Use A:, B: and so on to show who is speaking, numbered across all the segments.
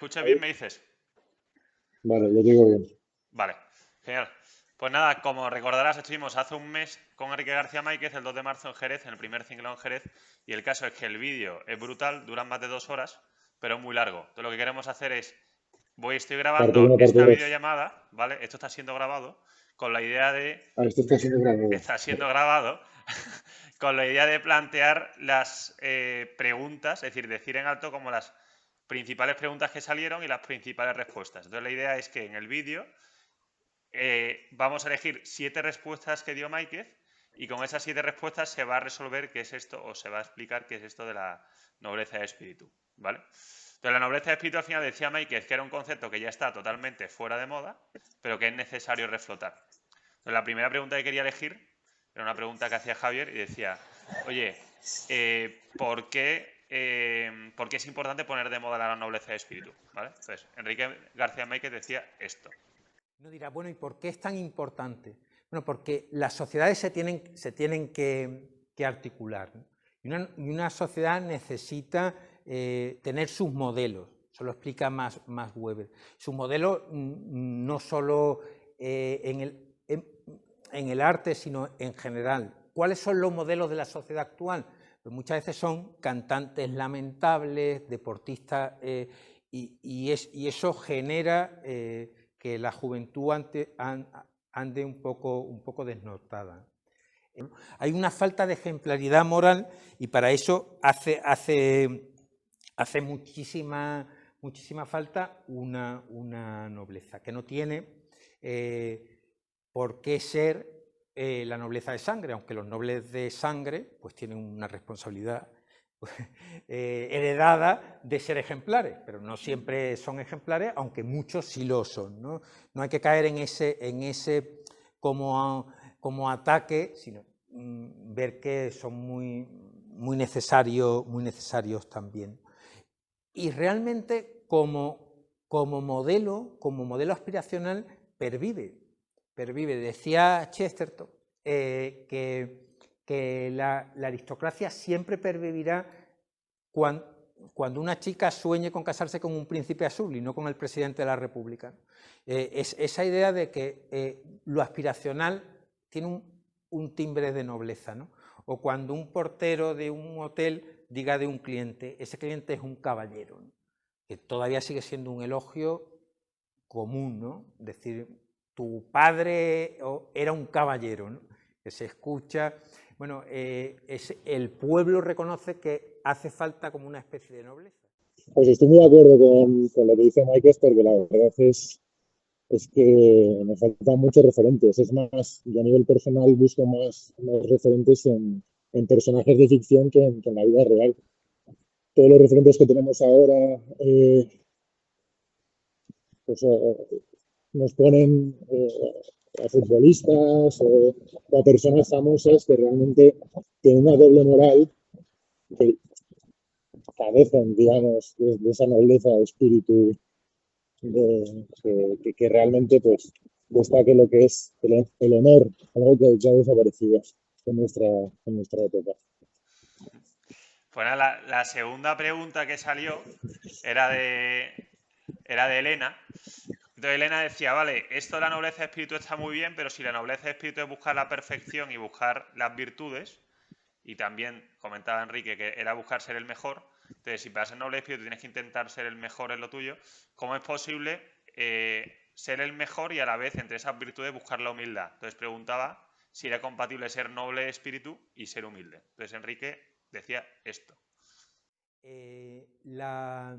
A: ¿Escuchas bien, me dices?
B: Vale, lo digo bien.
A: Vale, genial. Pues nada, como recordarás, estuvimos hace un mes con Enrique García Máquez, el 2 de marzo en Jerez, en el primer Cinglón en Jerez, y el caso es que el vídeo es brutal, dura más de 2 horas, pero es muy largo. Entonces lo que queremos hacer es, estoy
B: Parte
A: grabando
B: 1, parte
A: esta
B: 2.
A: videollamada, ¿vale? Esto está siendo grabado, con la idea de,
B: Ah, esto está siendo grabado.
A: está siendo grabado, con la idea de plantear las preguntas, es decir en alto como las principales preguntas que salieron y las principales respuestas. Entonces la idea es que en el vídeo vamos a elegir 7 respuestas que dio Máiquez y con esas 7 respuestas se va a resolver qué es esto o se va a explicar qué es esto de la nobleza de espíritu, ¿vale? Entonces la nobleza de espíritu al final decía Máiquez que era un concepto que ya está totalmente fuera de moda, pero que es necesario reflotar. Entonces la primera pregunta que quería elegir era una pregunta que hacía Javier y decía, oye, ¿por qué es importante poner de moda la nobleza de espíritu? ¿Vale? Entonces, Enrique García Máiquez decía esto.
C: Uno dirá, bueno, ¿y por qué es tan importante? Bueno, porque las sociedades se tienen que articular, ¿no? Y una sociedad necesita tener sus modelos, eso lo explica más Weber. Sus modelos no solo en el arte, sino en general. ¿Cuáles son los modelos de la sociedad actual? Pues muchas veces son cantantes lamentables, deportistas, y eso genera que la juventud ande un poco desnortada. Hay una falta de ejemplaridad moral y para eso hace muchísima falta una nobleza, que no tiene por qué ser la nobleza de sangre, aunque los nobles de sangre pues tienen una responsabilidad heredada de ser ejemplares, pero no siempre son ejemplares, aunque muchos sí lo son, ¿no? No hay que caer en ese como ataque, sino ver que son muy necesarios también. Y realmente como modelo aspiracional pervive. Decía Chesterton que la aristocracia siempre pervivirá cuando una chica sueñe con casarse con un príncipe azul y no con el presidente de la República. Es esa idea de que lo aspiracional tiene un timbre de nobleza, ¿no? O cuando un portero de un hotel diga de un cliente, ese cliente es un caballero, ¿no? Que todavía sigue siendo un elogio común, ¿no? Decir, tu padre era un caballero, ¿no? Que se escucha. Bueno, el pueblo reconoce que hace falta como una especie de nobleza.
B: Pues estoy muy de acuerdo con lo que dice Mike, porque la verdad es que me faltan muchos referentes. Es más, yo a nivel personal busco más referentes en personajes de ficción que en la vida real. Todos los referentes que tenemos ahora pues, nos ponen a futbolistas o a personas famosas que realmente tienen una doble moral que carecen, digamos, de esa nobleza de espíritu que realmente pues destaque lo que es el honor, algo que ya ha desaparecido en nuestra época.
A: Pues nada, la segunda pregunta que salió era de Elena. Entonces Elena decía, vale, esto de la nobleza de espíritu está muy bien, pero si la nobleza de espíritu es buscar la perfección y buscar las virtudes, y también comentaba Enrique que era buscar ser el mejor, entonces si para ser noble de espíritu tienes que intentar ser el mejor en lo tuyo, ¿cómo es posible ser el mejor y a la vez entre esas virtudes buscar la humildad? Entonces preguntaba si era compatible ser noble de espíritu y ser humilde. Entonces Enrique decía esto.
C: La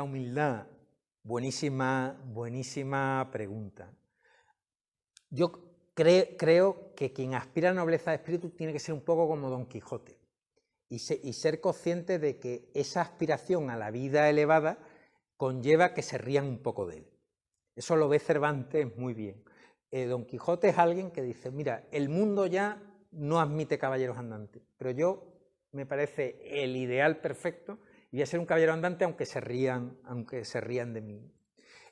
C: humildad, buenísima pregunta. Yo creo que quien aspira a nobleza de espíritu tiene que ser un poco como Don Quijote y ser consciente de que esa aspiración a la vida elevada conlleva que se rían un poco de él. Eso lo ve Cervantes muy bien. Don Quijote es alguien que dice, mira, el mundo ya no admite caballeros andantes, pero yo me parece el ideal perfecto y voy a ser un caballero andante aunque se rían de mí.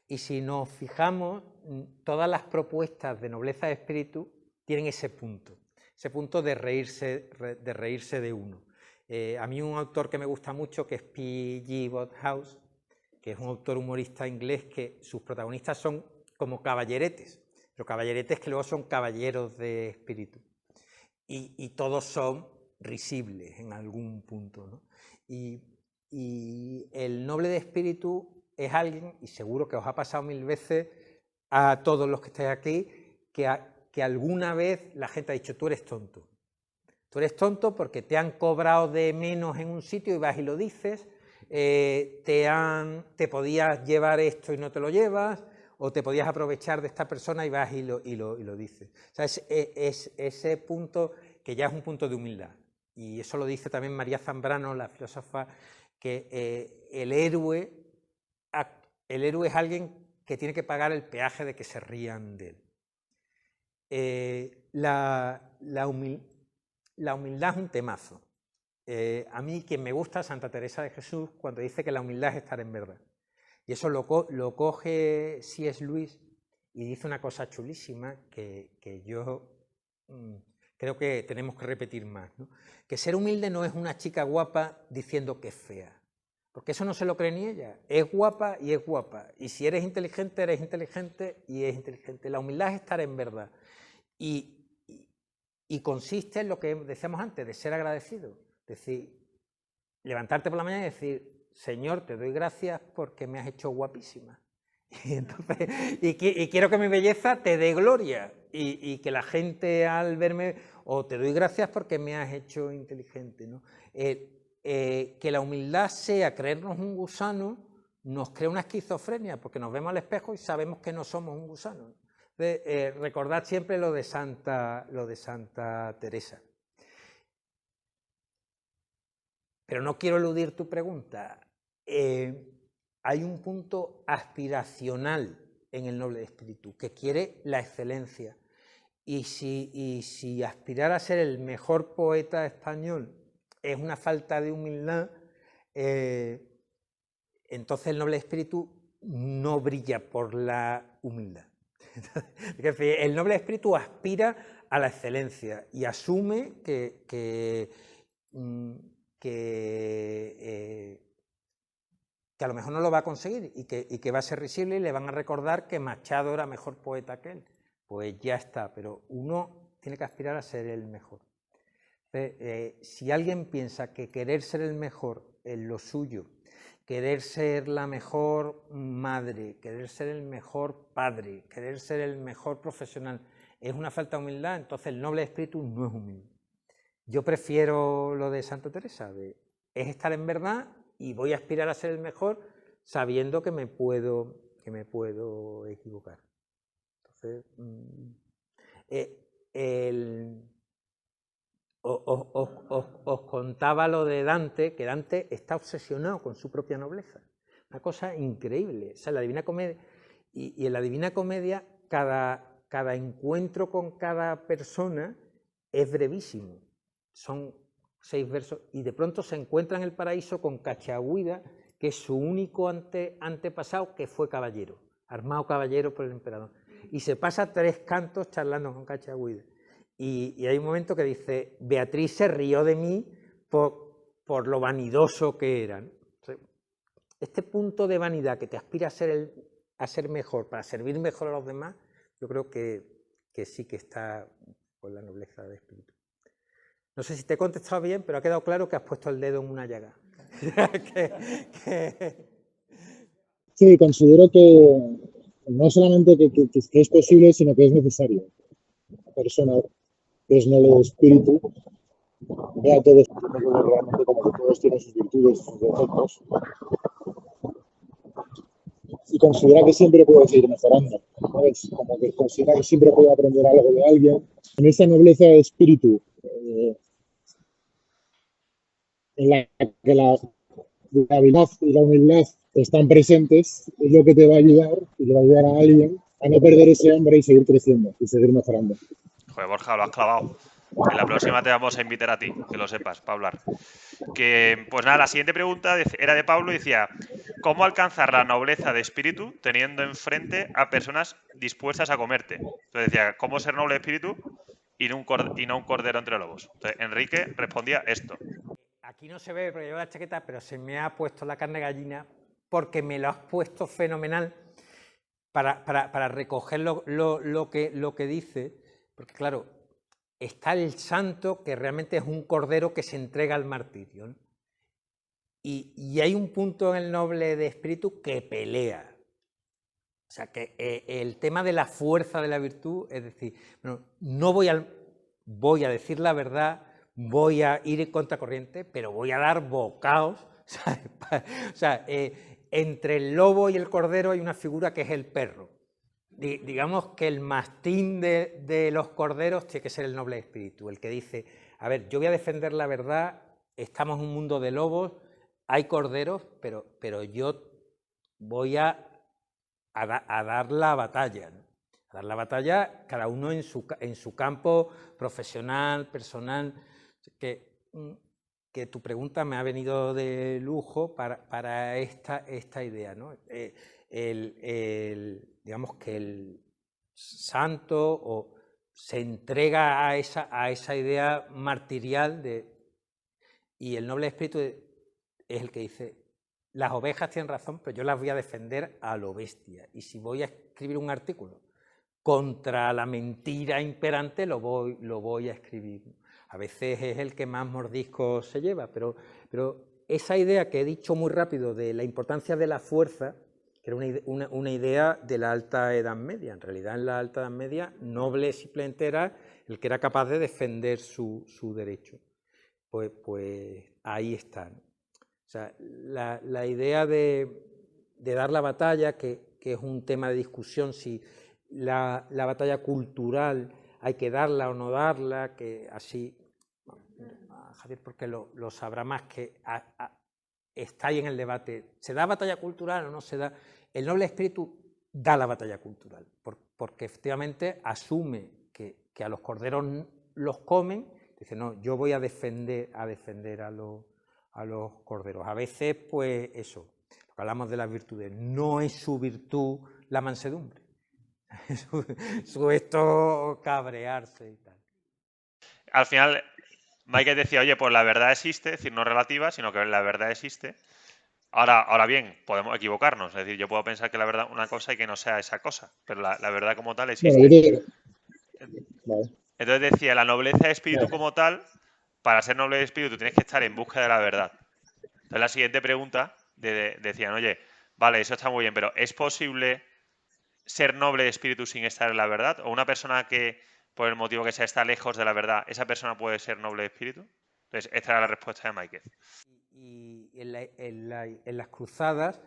C: Y si nos fijamos, todas las propuestas de nobleza de espíritu tienen ese punto de reírse de uno. A mí un autor que me gusta mucho, que es P.G. Wodehouse, que es un autor humorista inglés que sus protagonistas son como caballeretes, pero caballeretes que luego son caballeros de espíritu. Y todos son risibles en algún punto, ¿no? Y el noble de espíritu es alguien, y seguro que os ha pasado 1000 veces a todos los que estáis aquí, que alguna vez la gente ha dicho, tú eres tonto. Tú eres tonto porque te han cobrado de menos en un sitio y vas y lo dices, te podías llevar esto y no te lo llevas, o te podías aprovechar de esta persona y vas y lo dices. O sea, es ese punto que ya es un punto de humildad. Y eso lo dice también María Zambrano, la filósofa, que el héroe es alguien que tiene que pagar el peaje de que se rían de él. La humildad es un temazo. A mí quien me gusta, Santa Teresa de Jesús, cuando dice que la humildad es estar en verdad. Y eso lo coge C.S. Lewis y dice una cosa chulísima que yo creo que tenemos que repetir más, ¿no? Que ser humilde no es una chica guapa diciendo que es fea, porque eso no se lo cree ni ella. Es guapa y es guapa. Y si eres inteligente, eres inteligente y es inteligente. La humildad es estar en verdad. Y consiste en lo que decíamos antes, de ser agradecido. Es decir, levantarte por la mañana y decir, Señor, te doy gracias porque me has hecho guapísima. Y quiero que mi belleza te dé gloria. Y que la gente al verme, o te doy gracias porque me has hecho inteligente, ¿no? Que la humildad sea creernos un gusano, nos crea una esquizofrenia, porque nos vemos al espejo y sabemos que no somos un gusano. Recordad siempre lo de Santa Teresa. Pero no quiero eludir tu pregunta. Hay un punto aspiracional en el noble de espíritu, que quiere la excelencia. Y si aspirar a ser el mejor poeta español es una falta de humildad, entonces el noble de espíritu no brilla por la humildad. El noble de espíritu aspira a la excelencia y asume que a lo mejor no lo va a conseguir y que va a ser risible y le van a recordar que Machado era mejor poeta que él. Pues ya está, pero uno tiene que aspirar a ser el mejor. Si alguien piensa que querer ser el mejor en lo suyo, querer ser la mejor madre, querer ser el mejor padre, querer ser el mejor profesional, es una falta de humildad, entonces el noble espíritu no es humilde. Yo prefiero lo de Santa Teresa, es estar en verdad y voy a aspirar a ser el mejor sabiendo que me puedo equivocar. Entonces, os contaba lo de Dante, que Dante está obsesionado con su propia nobleza. Una cosa increíble. O sea, la Divina Comedia, y en la Divina Comedia cada encuentro con cada persona es brevísimo. Son 6 versos y de pronto se encuentra en el paraíso con Cachagüida, que es su único antepasado que fue caballero, armado caballero por el emperador. Y se pasa 3 cantos charlando con Cachagüida. Y hay un momento que dice, Beatriz se rió de mí por lo vanidoso que era. Este punto de vanidad que te aspira a ser mejor, para servir mejor a los demás, yo creo que sí que está con la nobleza de espíritu. No sé si te he contestado bien, pero ha quedado claro que has puesto el dedo en una llaga.
B: Sí, considero que no solamente que es posible, sino que es necesario. Una persona que es noble de espíritu ve a todos realmente como que todos tienen sus virtudes, sus defectos, y considera que siempre puede seguir mejorando, ¿sabes? Como que considera que siempre puede aprender algo de alguien. En esa nobleza de espíritu, en la que la habilidad y la humildad están presentes, es lo que te va a ayudar y le va a ayudar a alguien a no perder ese hambre y seguir creciendo y seguir mejorando.
A: Joder, Borja, lo has clavado. En la próxima te vamos a invitar a ti, que lo sepas, para hablar. Pues nada, la siguiente pregunta era de Pablo y decía, ¿cómo alcanzar la nobleza de espíritu teniendo enfrente a personas dispuestas a comerte? Entonces decía, ¿cómo ser noble de espíritu y no un cordero entre lobos? Entonces Enrique respondía esto.
C: Aquí no se ve porque llevo la chaqueta, pero se me ha puesto la carne gallina porque me lo has puesto fenomenal para recoger lo que dice, porque claro, está el santo que realmente es un cordero que se entrega al martirio, ¿no? Y hay un punto en el noble de espíritu que pelea. O sea, que el tema de la fuerza de la virtud, es decir, bueno, no voy a decir la verdad, voy a ir en contracorriente, pero voy a dar bocaos. ¿Sabes? O sea, entre el lobo y el cordero hay una figura que es el perro. Digamos que el mastín de los corderos tiene que ser el noble espíritu, el que dice, a ver, yo voy a defender la verdad, estamos en un mundo de lobos, hay corderos, pero yo voy a dar la batalla, ¿no? A dar la batalla cada uno en su campo profesional, personal. Que tu pregunta me ha venido de lujo para esta idea, ¿no? Digamos que el santo se entrega a esa idea martirial y el noble espíritu es el que dice, las ovejas tienen razón, pero yo las voy a defender a lo bestia. Y si voy a escribir un artículo contra la mentira imperante, lo voy a escribir. A veces es el que más mordiscos se lleva, pero esa idea que he dicho muy rápido de la importancia de la fuerza, que era una idea de la Alta Edad Media. En realidad, en la Alta Edad Media, noble simplemente era el que era capaz de defender su derecho. Pues ahí está, ¿no? O sea, la idea de dar la batalla, que es un tema de discusión, si la batalla cultural hay que darla o no darla, que así, bueno, Javier porque lo sabrá más, que está ahí en el debate, ¿se da batalla cultural o no se da? El noble espíritu da la batalla cultural, porque efectivamente asume que a los corderos los comen, dice, no, yo voy a defender a los corderos. A veces, pues eso, lo que hablamos de las virtudes, no es su virtud la mansedumbre, su esto cabrearse y tal.
A: Al final, Michael decía, oye, pues la verdad existe, es decir, no relativa, sino que la verdad existe. Ahora bien, podemos equivocarnos, es decir, yo puedo pensar que la verdad es una cosa y que no sea esa cosa, pero la verdad como tal existe.
B: Bueno, vale.
A: Entonces decía, la nobleza de espíritu como tal, para ser noble de espíritu tienes que estar en busca de la verdad. Entonces la siguiente pregunta decían, oye, vale, eso está muy bien, pero ¿es posible ser noble de espíritu sin estar en la verdad? ¿O una persona que, por el motivo que sea, está lejos de la verdad, esa persona puede ser noble de espíritu? Entonces, esta era la respuesta de Michael.
C: Y en las cruzadas,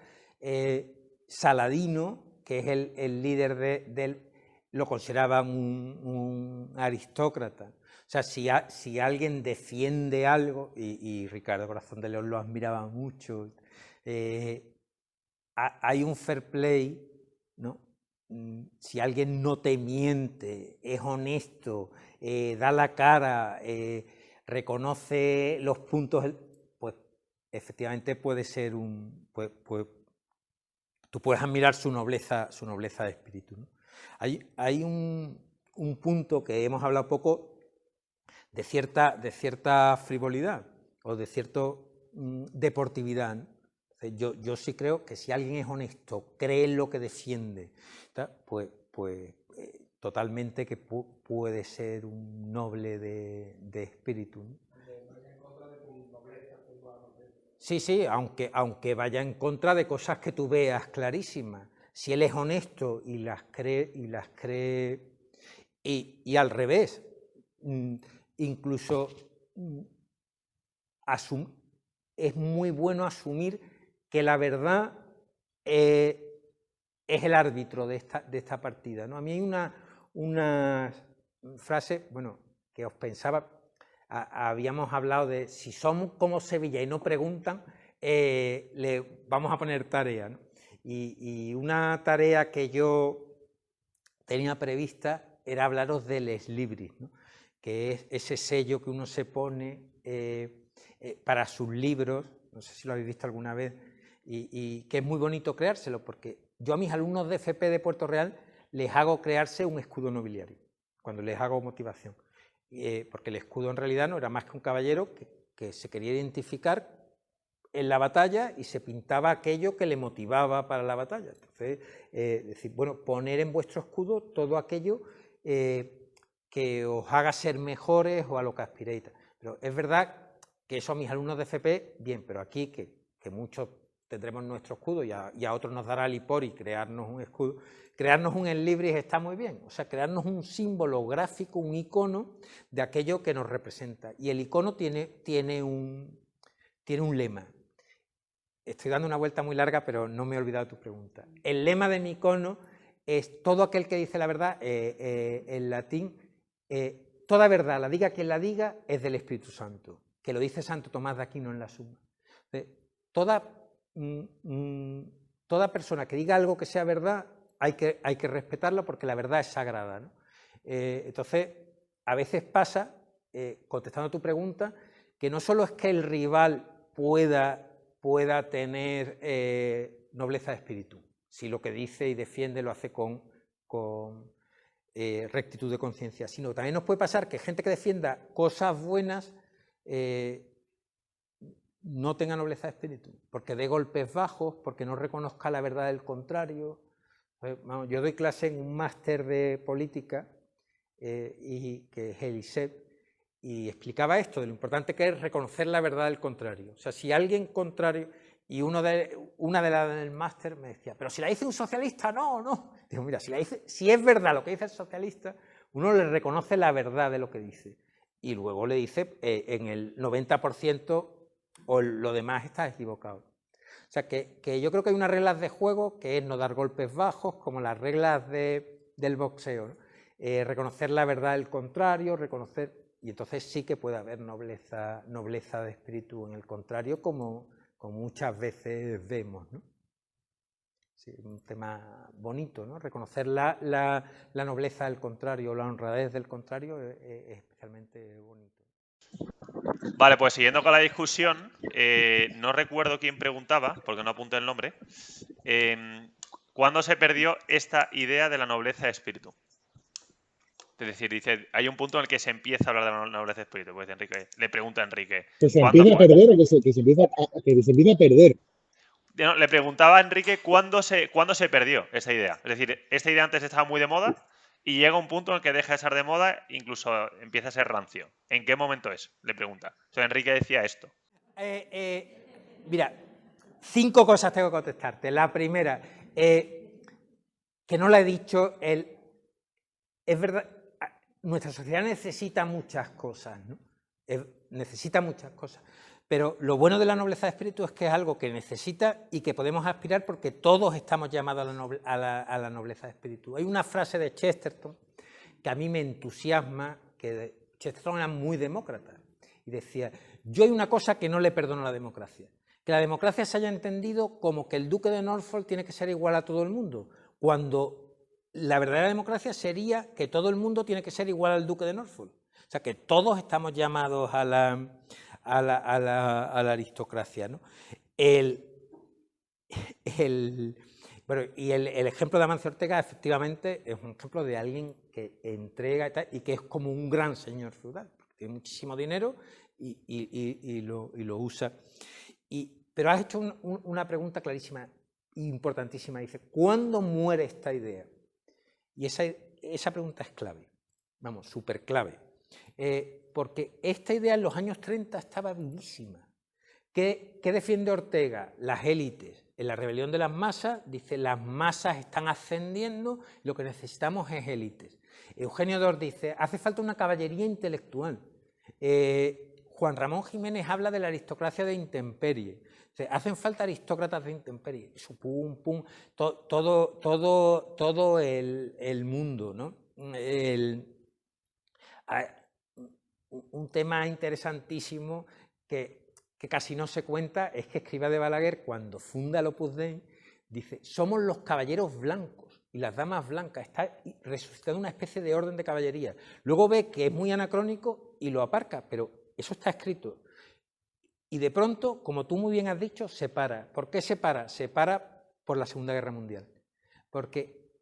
C: Saladino, que es el líder lo consideraban un aristócrata. O sea, si alguien defiende algo, y Ricardo Corazón de León lo admiraba mucho, hay un fair play, ¿no? Si alguien no te miente, es honesto, da la cara, reconoce los puntos, pues efectivamente puede ser pues, tú puedes admirar su nobleza de espíritu, ¿no? Hay un punto que hemos hablado poco de cierta frivolidad o de cierta deportividad, ¿no? Yo sí creo que si alguien es honesto, cree en lo que defiende, pues totalmente que puede ser un noble de espíritu, ¿no? Sí, aunque vaya en contra de cosas que tú veas clarísimas. Si él es honesto y las cree, y al revés, incluso es muy bueno asumir que la verdad es el árbitro de esta partida, ¿no? A mí hay una frase, bueno, que os pensaba, habíamos hablado de si somos como Sevilla y no preguntan, le vamos a poner tarea, ¿no? Y una tarea que yo tenía prevista era hablaros del ex libris, ¿no? Que es ese sello que uno se pone para sus libros, no sé si lo habéis visto alguna vez, y que es muy bonito creárselo, porque yo a mis alumnos de FP de Puerto Real les hago crearse un escudo nobiliario, cuando les hago motivación, porque el escudo en realidad no era más que un caballero que se quería identificar en la batalla y se pintaba aquello que le motivaba para la batalla. Entonces, decir, bueno, poner en vuestro escudo todo aquello que os haga ser mejores o a lo que aspiréis. Pero es verdad que eso a mis alumnos de FP, bien, pero aquí que muchos tendremos nuestro escudo y a otros nos dará el IPOR y crearnos un escudo, crearnos un Enlibris está muy bien, o sea, crearnos un símbolo gráfico, un icono de aquello que nos representa. Y el icono tiene un lema. Estoy dando una vuelta muy larga, pero no me he olvidado tu pregunta. El lema de mi icono es todo aquel que dice la verdad, en latín, toda verdad, la diga quien la diga, es del Espíritu Santo, que lo dice Santo Tomás de Aquino en la Suma. Toda persona que diga algo que sea verdad, hay que respetarlo porque la verdad es sagrada, ¿no? Entonces, a veces pasa, contestando a tu pregunta, que no solo es que el rival pueda tener nobleza de espíritu, si lo que dice y defiende lo hace con rectitud de conciencia, sino que también nos puede pasar que gente que defienda cosas buenas no tenga nobleza de espíritu, porque dé golpes bajos, porque no reconozca la verdad del contrario. Vamos, yo doy clase en un máster de política, que es el ISEP, y explicaba esto, de lo importante que es reconocer la verdad del contrario. O sea, si alguien contrario, y una de las del máster me decía, pero si la dice un socialista, no. Digo, mira, si es verdad lo que dice el socialista, uno le reconoce la verdad de lo que dice, y luego le dice, en el 90% o lo demás está equivocado. O sea, que yo creo que hay unas reglas de juego que es no dar golpes bajos, como las reglas del boxeo, ¿no? Reconocer la verdad del contrario, y entonces sí que puede haber nobleza de espíritu en el contrario, como muchas veces vemos, ¿no? Sí, un tema bonito, ¿no? Reconocer la nobleza del contrario, la honradez del contrario es especialmente bonito.
A: Vale, pues siguiendo con la discusión, no recuerdo quién preguntaba, porque no apunté el nombre, ¿cuándo se perdió esta idea de la nobleza de espíritu? Es decir, dice, hay un punto en el que se empieza a hablar de la nobleza de espíritu. Pues Enrique, le pregunta a Enrique.
B: ¿Que se empieza a perder o que se empieza a perder?
A: No, le preguntaba a Enrique cuándo se perdió esa idea. Es decir, esta idea antes estaba muy de moda y llega un punto en el que deja de ser de moda, incluso empieza a ser rancio. ¿En qué momento es? Le pregunta. Entonces Enrique decía esto.
C: Mira, 5 cosas tengo que contestarte. La primera, que no la he dicho, es verdad, nuestra sociedad necesita muchas cosas, ¿no? Necesita muchas cosas. Pero lo bueno de la nobleza de espíritu es que es algo que necesita y que podemos aspirar porque todos estamos llamados a la nobleza de espíritu. Hay una frase de Chesterton que a mí me entusiasma, que Chesterton era muy demócrata y decía, yo hay una cosa que no le perdono a la democracia, que la democracia se haya entendido como que el duque de Norfolk tiene que ser igual a todo el mundo, cuando la verdadera democracia sería que todo el mundo tiene que ser igual al duque de Norfolk. O sea, que todos estamos llamados a la aristocracia, ¿no? Bueno, y el ejemplo de Amancio Ortega efectivamente es un ejemplo de alguien que entrega y que es como un gran señor feudal, porque tiene muchísimo dinero y lo usa. Pero has hecho una pregunta clarísima e importantísima. Dice, ¿cuándo muere esta idea? Y esa pregunta es clave, vamos, súper clave. Porque esta idea en los años 30 estaba vivísima. ¿Qué defiende Ortega? Las élites. En la rebelión de las masas dice las masas están ascendiendo, lo que necesitamos es élites. Eugenio Dor dice hace falta una caballería intelectual. Juan Ramón Jiménez habla de la aristocracia de intemperie. Hacen falta aristócratas de intemperie. Eso, todo el mundo, ¿no? Un tema interesantísimo que casi no se cuenta es que Escrivá de Balaguer, cuando funda el Opus Dei, dice, somos los caballeros blancos y las damas blancas, está resucitando una especie de orden de caballería. Luego ve que es muy anacrónico y lo aparca, pero eso está escrito. Y de pronto, como tú muy bien has dicho, se para. ¿Por qué se para? Se para por la Segunda Guerra Mundial. Porque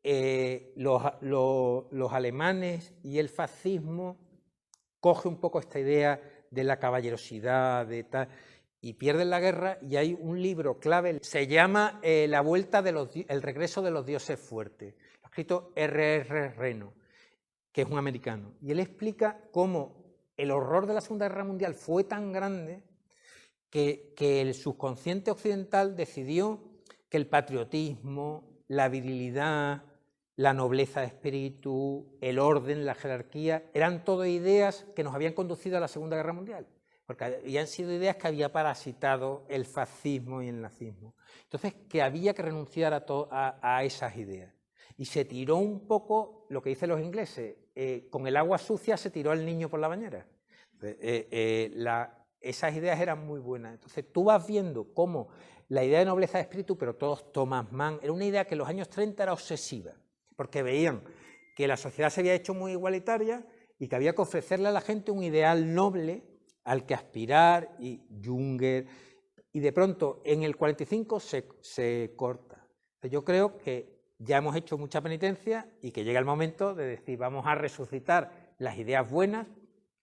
C: los alemanes y el fascismo coge un poco esta idea de la caballerosidad, de tal, y pierden la guerra, y hay un libro clave, se llama El regreso de los dioses fuertes, lo ha escrito R.R. Reno, que es un americano, y él explica cómo el horror de la Segunda Guerra Mundial fue tan grande que el subconsciente occidental decidió que el patriotismo, la virilidad, la nobleza de espíritu, el orden, la jerarquía, eran todo ideas que nos habían conducido a la Segunda Guerra Mundial, porque habían sido ideas que había parasitado el fascismo y el nazismo. Entonces, que había que renunciar a esas ideas. Y se tiró un poco, lo que dicen los ingleses, con el agua sucia se tiró al niño por la bañera. Esas ideas eran muy buenas. Entonces, tú vas viendo cómo la idea de nobleza de espíritu, pero todos Thomas Mann, era una idea que en los años 30 era obsesiva, porque veían que la sociedad se había hecho muy igualitaria y que había que ofrecerle a la gente un ideal noble al que aspirar, y Junger, y de pronto en el 45 se corta. Yo creo que ya hemos hecho mucha penitencia y que llega el momento de decir, vamos a resucitar las ideas buenas,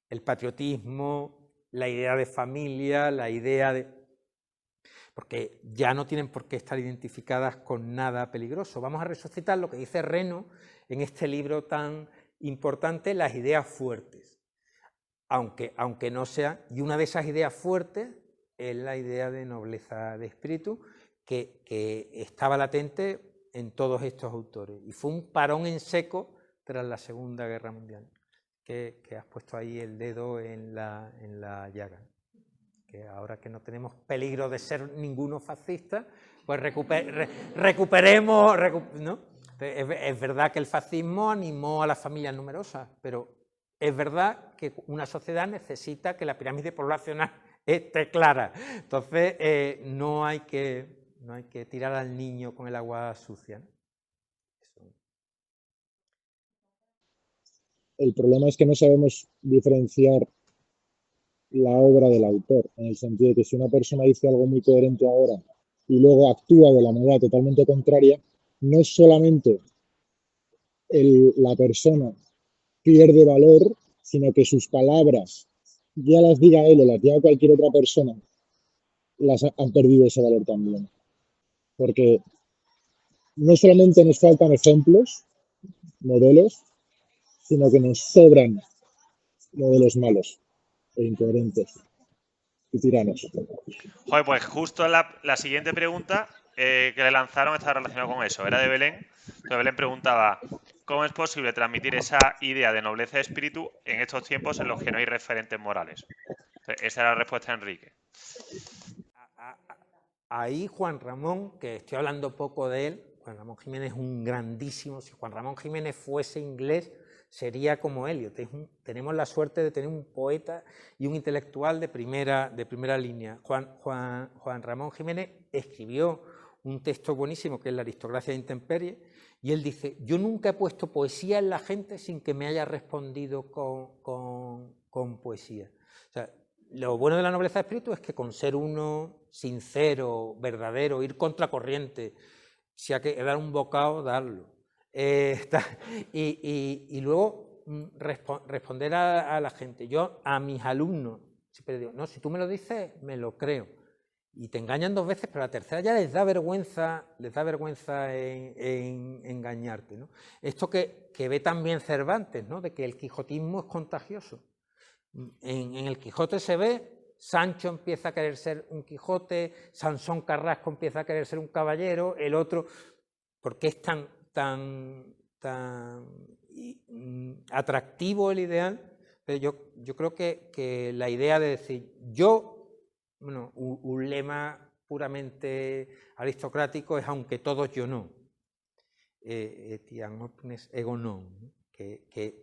C: el patriotismo, la idea de familia, la idea de... porque ya no tienen por qué estar identificadas con nada peligroso. Vamos a resucitar lo que dice Reno en este libro tan importante, las ideas fuertes. Aunque no sea, y una de esas ideas fuertes es la idea de nobleza de espíritu que estaba latente en todos estos autores. Y fue un parón en seco tras la Segunda Guerra Mundial, que has puesto ahí el dedo en la llaga. Que ahora que no tenemos peligro de ser ninguno fascista, pues recuperemos, ¿no? Es verdad que el fascismo animó a las familias numerosas, pero es verdad que una sociedad necesita que la pirámide poblacional esté clara. Entonces, no hay que tirar al niño con el agua sucia, ¿no?
B: El problema es que no sabemos diferenciar la obra del autor, en el sentido de que si una persona dice algo muy coherente ahora y luego actúa de la manera totalmente contraria, no solamente la persona pierde valor, sino que sus palabras, ya las diga él o las diga cualquier otra persona, las han perdido ese valor también. Porque no solamente nos faltan ejemplos, modelos, sino que nos sobran modelos malos e incoherentes y tiranos.
A: Joder, pues justo la siguiente pregunta que le lanzaron estaba relacionada con eso, era de Belén. Entonces Belén preguntaba, ¿cómo es posible transmitir esa idea de nobleza de espíritu en estos tiempos en los que no hay referentes morales? Entonces, esa era la respuesta de Enrique.
C: Ahí Juan Ramón, que estoy hablando poco de él, Juan Ramón Jiménez es un grandísimo, si Juan Ramón Jiménez fuese inglés, sería como Eliot. Tenemos la suerte de tener un poeta y un intelectual de primera línea. Juan Ramón Jiménez escribió un texto buenísimo que es La aristocracia de intemperie, y él dice, yo nunca he puesto poesía en la gente sin que me haya respondido con poesía. O sea, lo bueno de la nobleza de espíritu es que con ser uno sincero, verdadero, ir contracorriente, si hay que dar un bocado, darlo. Y luego responder a la gente. Yo a mis alumnos siempre digo, no, si tú me lo dices, me lo creo. Y te engañan 2 veces, pero la tercera ya les da vergüenza en engañarte, ¿no? Esto que ve también Cervantes, ¿no? De que el quijotismo es contagioso. En el Quijote se ve, Sancho empieza a querer ser un Quijote, Sansón Carrasco empieza a querer ser un caballero, el otro, porque es tan atractivo el ideal. Pero yo creo que la idea de decir bueno, un lema puramente aristocrático es aunque todos yo no, etiam omnes ego non, ¿no?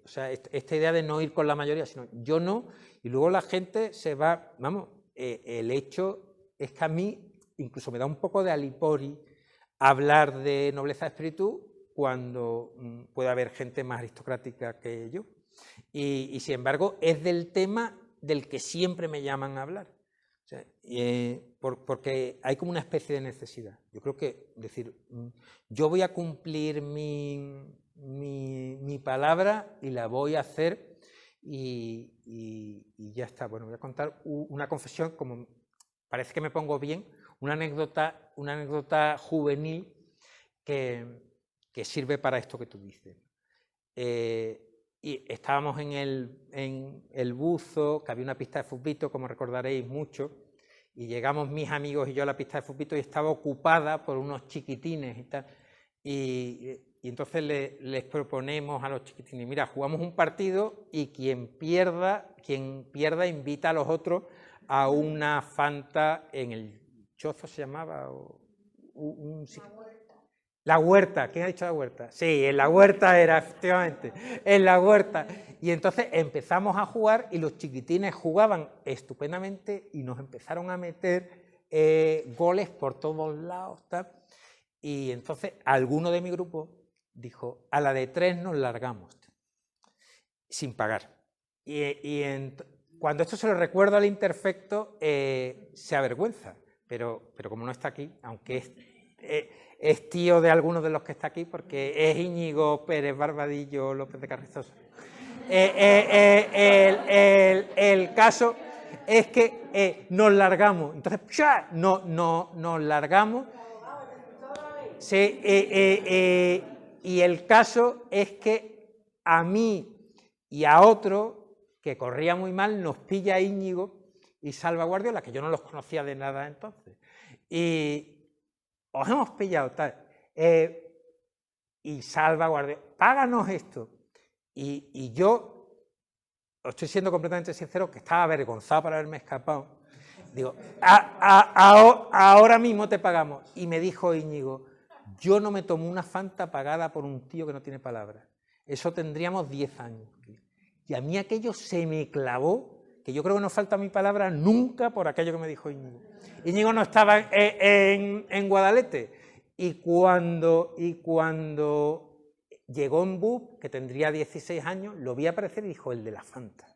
C: O sea, esta idea de no ir con la mayoría, sino yo no, y luego la gente se va, vamos, el hecho es que a mí incluso me da un poco de alipori hablar de nobleza de espíritu cuando puede haber gente más aristocrática que yo, y sin embargo es del tema del que siempre me llaman a hablar. O sea, porque hay como una especie de necesidad. Yo creo que decir, yo voy a cumplir mi palabra y la voy a hacer y ya está. Bueno, voy a contar una confesión como parece que me pongo bien, una anécdota juvenil que sirve para esto que tú dices. Y estábamos en el Buzo, que había una pista de fútbol, como recordaréis mucho, y llegamos mis amigos y yo a la pista de fútbol y estaba ocupada por unos chiquitines y tal. Y entonces les proponemos a los chiquitines, mira, jugamos un partido y quien pierda invita a los otros a una Fanta en el Chozo, se llamaba, la huerta, ¿quién ha dicho la huerta? Sí, en la huerta era, efectivamente, en la huerta. Y entonces empezamos a jugar y los chiquitines jugaban estupendamente y nos empezaron a meter goles por todos lados, tal. Y entonces alguno de mi grupo dijo, a la de 3 nos largamos, sin pagar. Cuando esto se lo recuerdo al Interfecto, se avergüenza, pero como no está aquí, aunque es tío de algunos de los que está aquí, porque es Íñigo Pérez Barbadillo López de Carrizosa. El caso es que nos largamos, entonces nos largamos. Sí, y el caso es que a mí y a otro que corría muy mal nos pilla Íñigo y Salva Guardiola, que yo no los conocía de nada entonces, y os hemos pillado tal, y Salva Guardiola, páganos esto, y yo os estoy siendo completamente sincero que estaba avergonzado por haberme escapado, digo, ahora mismo te pagamos, y me dijo Íñigo, yo no me tomo una Fanta pagada por un tío que no tiene palabras. Eso tendríamos 10 años. Y a mí aquello se me clavó, que yo creo que no falta mi palabra nunca por aquello que me dijo Íñigo. Íñigo no estaba en Guadalete. Y cuando llegó en BUP, que tendría 16 años, lo vi aparecer y dijo, el de la Fanta.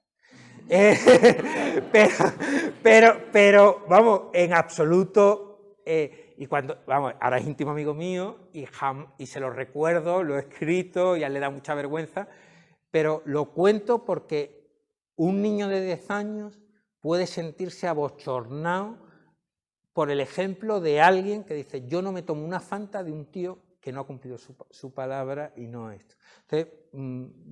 C: Pero vamos, en absoluto... y cuando, vamos, ahora es íntimo amigo mío y se lo recuerdo, lo he escrito y a él le da mucha vergüenza, pero lo cuento porque un niño de 10 años puede sentirse abochornado por el ejemplo de alguien que dice, yo no me tomo una Fanta de un tío que no ha cumplido su palabra y no esto. Entonces,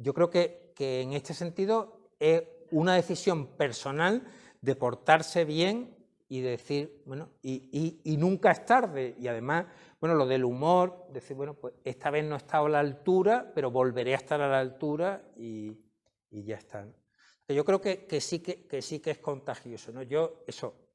C: yo creo que en este sentido es una decisión personal de portarse bien y decir, bueno, y nunca es tarde, y además, bueno, lo del humor, decir, bueno, pues esta vez no he estado a la altura, pero volveré a estar a la altura y ya está, ¿no? Yo creo que sí que es contagioso, ¿no?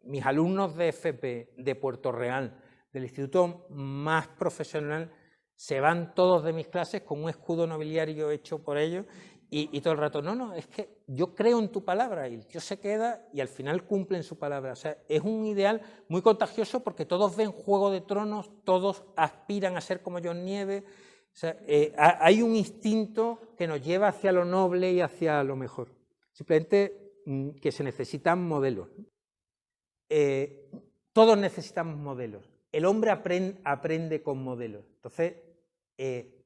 C: Mis alumnos de FP, de Puerto Real, del instituto más profesional, se van todos de mis clases con un escudo nobiliario hecho por ellos, y todo el rato, no, es que yo creo en tu palabra, y el tío se queda y al final cumplen su palabra. O sea, es un ideal muy contagioso porque todos ven Juego de Tronos, todos aspiran a ser como John Nieve. O sea, hay un instinto que nos lleva hacia lo noble y hacia lo mejor. Simplemente que se necesitan modelos. Todos necesitamos modelos. El hombre aprende con modelos. Entonces,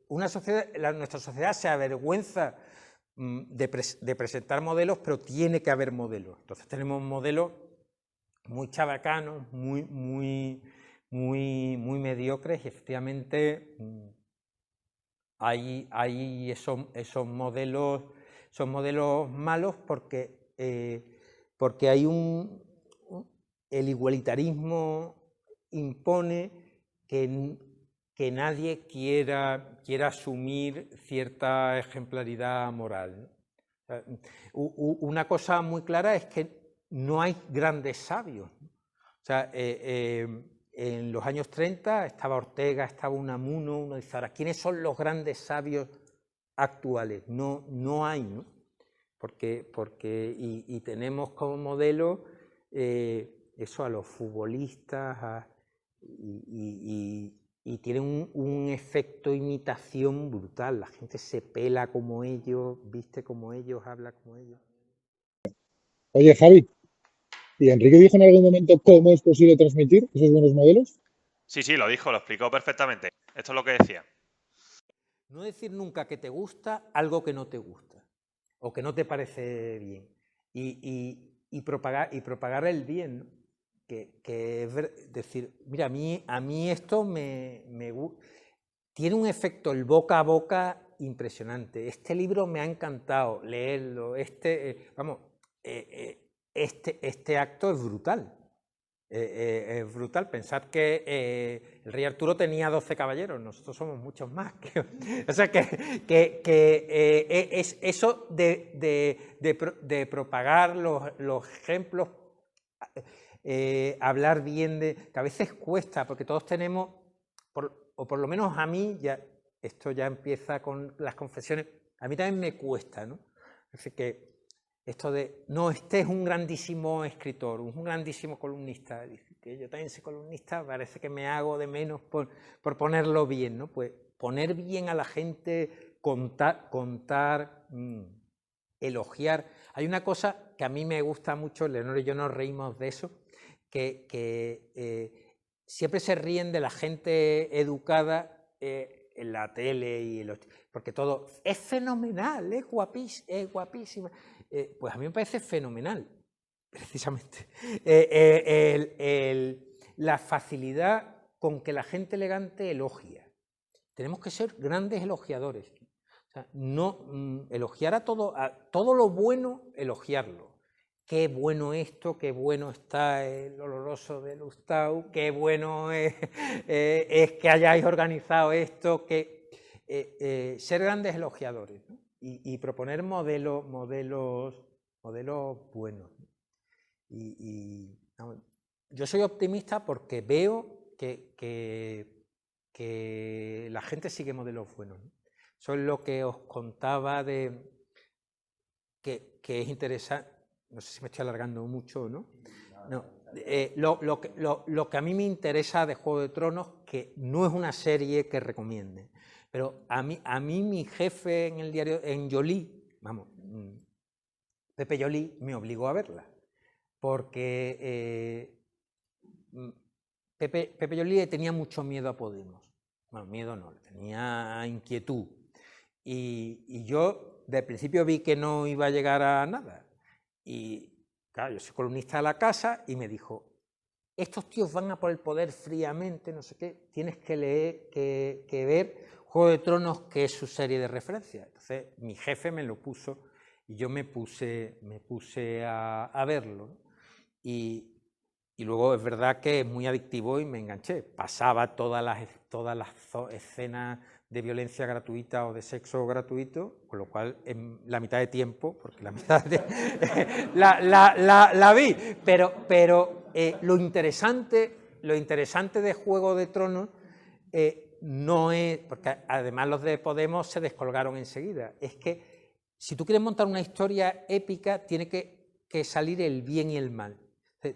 C: nuestra sociedad se avergüenza de presentar modelos, pero tiene que haber modelos. Entonces tenemos modelos muy chabacanos, muy mediocres, y efectivamente hay esos modelos, son modelos malos porque hay el igualitarismo impone que nadie quiera asumir cierta ejemplaridad moral, ¿no? Una cosa muy clara es que no hay grandes sabios, ¿no? O sea, en los años 30 estaba Ortega, estaba Unamuno, uno dice, ahora, ¿quiénes son los grandes sabios actuales? No hay, ¿no? Y tenemos como modelo eso, a los futbolistas, y tienen un efecto imitación brutal. La gente se pela como ellos, viste como ellos, habla como ellos.
B: Oye, Javi, ¿y Enrique dijo en algún momento cómo es posible transmitir esos buenos modelos?
A: Sí, lo dijo, lo explicó perfectamente. Esto es lo que decía.
C: No decir nunca que te gusta algo que no te gusta o que no te parece bien, y propagar el bien, ¿no? es decir, mira, a mí esto tiene un efecto, el boca a boca, impresionante. Este libro me ha encantado leerlo, vamos, este acto es brutal. Es brutal. Pensad que el rey Arturo tenía 12 caballeros, nosotros somos muchos más. O sea es eso de propagar los ejemplos, hablar bien que a veces cuesta, porque todos tenemos, o por lo menos a mí, esto ya empieza con las confesiones, a mí también me cuesta, ¿no? Así que esto de, no, este es un grandísimo escritor, un grandísimo columnista, que yo también soy columnista, parece que me hago de menos por ponerlo bien, ¿no? Pues poner bien a la gente, contar, elogiar. Hay una cosa que a mí me gusta mucho, Leonor y yo nos reímos de eso, que siempre se ríen de la gente educada en la tele, porque todo es fenomenal, es guapísima. Pues a mí me parece fenomenal, precisamente, la facilidad con que la gente elegante elogia. Tenemos que ser grandes elogiadores. O sea, no elogiar a todo lo bueno, elogiarlo. Qué bueno esto, qué bueno está el oloroso de Lustau, qué bueno es que hayáis organizado esto, ser grandes elogiadores, ¿no? Y proponer modelos buenos. Yo soy optimista porque veo que la gente sigue modelos buenos, ¿no? Eso es lo que os contaba que es interesante. No sé si me estoy alargando mucho, ¿no? No. Lo que a mí me interesa de Juego de Tronos, que no es una serie que recomiende, pero a mí mi jefe en el diario, en Joly, vamos, Pepe Joly, me obligó a verla, porque Pepe Joly le tenía mucho miedo a Podemos. Bueno, miedo no, tenía inquietud. Y yo de principio vi que no iba a llegar a nada. Y claro, yo soy columnista de La Casa y me dijo, estos tíos van a por el poder fríamente, no sé qué, tienes que leer, que ver Juego de Tronos, que es su serie de referencia. Entonces mi jefe me lo puso y yo me puse a verlo. Y luego es verdad que es muy adictivo y me enganché. Pasaba todas las escenas de violencia gratuita o de sexo gratuito, con lo cual en la mitad de tiempo, porque la mitad de la vi, pero lo interesante de Juego de Tronos no es, porque además los de Podemos se descolgaron enseguida, es que si tú quieres montar una historia épica, tiene que salir el bien y el mal.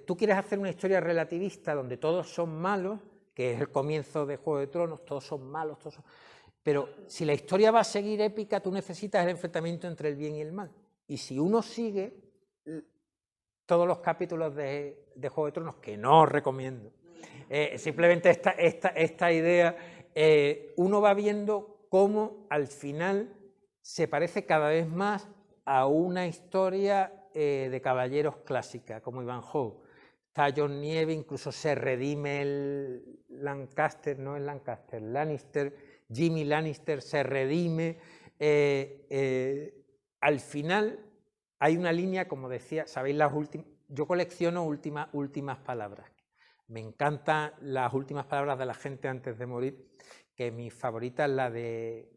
C: Tú quieres hacer una historia relativista donde todos son malos, que es el comienzo de Juego de Tronos, todos son malos, pero si la historia va a seguir épica, tú necesitas el enfrentamiento entre el bien y el mal. Y si uno sigue todos los capítulos de Juego de Tronos, que no os recomiendo, simplemente esta idea, uno va viendo cómo al final se parece cada vez más a una historia de caballeros clásica, como Ivanhoe. Está Jon Nieve, incluso se redime el Lancaster, no el Lancaster, Lannister, Jimmy Lannister se redime. Al final hay una línea, como decía, sabéis las últimas, yo colecciono últimas palabras. Me encantan las últimas palabras de la gente antes de morir, que mi favorita es la de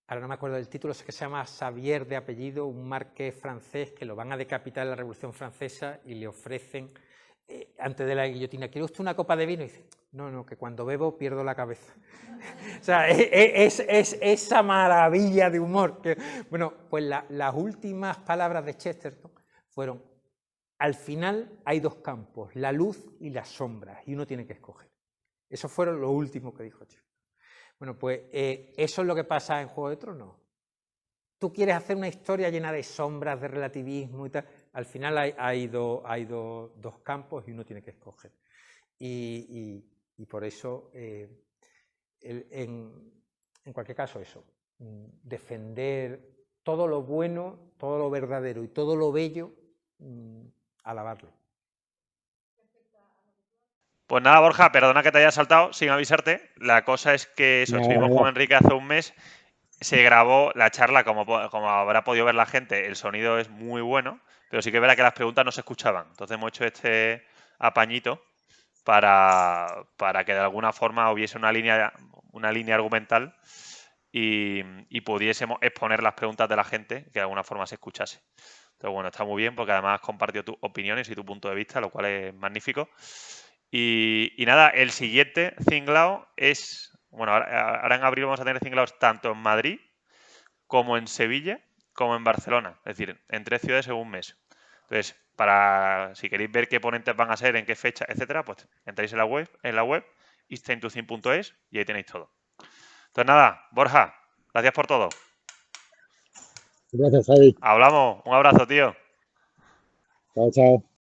C: ahora no me acuerdo del título, sé que se llama Xavier de apellido, un marqués francés que lo van a decapitar en la Revolución Francesa y le ofrecen, antes de la guillotina, ¿quiere usted una copa de vino? Y dice, no, que cuando bebo pierdo la cabeza. O sea, es esa maravilla de humor. Bueno, pues las últimas palabras de Chesterton fueron, al final hay dos campos, la luz y las sombras, y uno tiene que escoger. Eso fueron lo último que dijo Chesterton. Bueno, pues eso es lo que pasa en Juego de Tronos. Tú quieres hacer una historia llena de sombras, de relativismo y tal. Al final hay dos campos y uno tiene que escoger. Y por eso, en cualquier caso, eso. Defender todo lo bueno, todo lo verdadero y todo lo bello alabarlo.
A: Pues nada, Borja, perdona que te haya saltado sin avisarte. La cosa es que eso, estuvimos con Enrique hace un mes, se grabó la charla, como habrá podido ver la gente, el sonido es muy bueno, pero sí que verá que las preguntas no se escuchaban. Entonces hemos hecho este apañito para que de alguna forma hubiese una línea argumental y pudiésemos exponer las preguntas de la gente que de alguna forma se escuchase. Entonces, bueno, está muy bien porque además has compartido tus opiniones y tu punto de vista, lo cual es magnífico. Y nada, el siguiente Cinglao es, bueno, ahora en abril vamos a tener Cinglaos tanto en Madrid como en Sevilla como en Barcelona, es decir, en 3 ciudades en un mes. Entonces, si queréis ver qué ponentes van a ser, en qué fecha, etcétera, pues entráis en la web istime2think.es y ahí tenéis todo. Entonces nada, Borja, gracias por todo.
B: Gracias, Javi.
A: Hablamos, un abrazo, tío.
B: Chao, chao.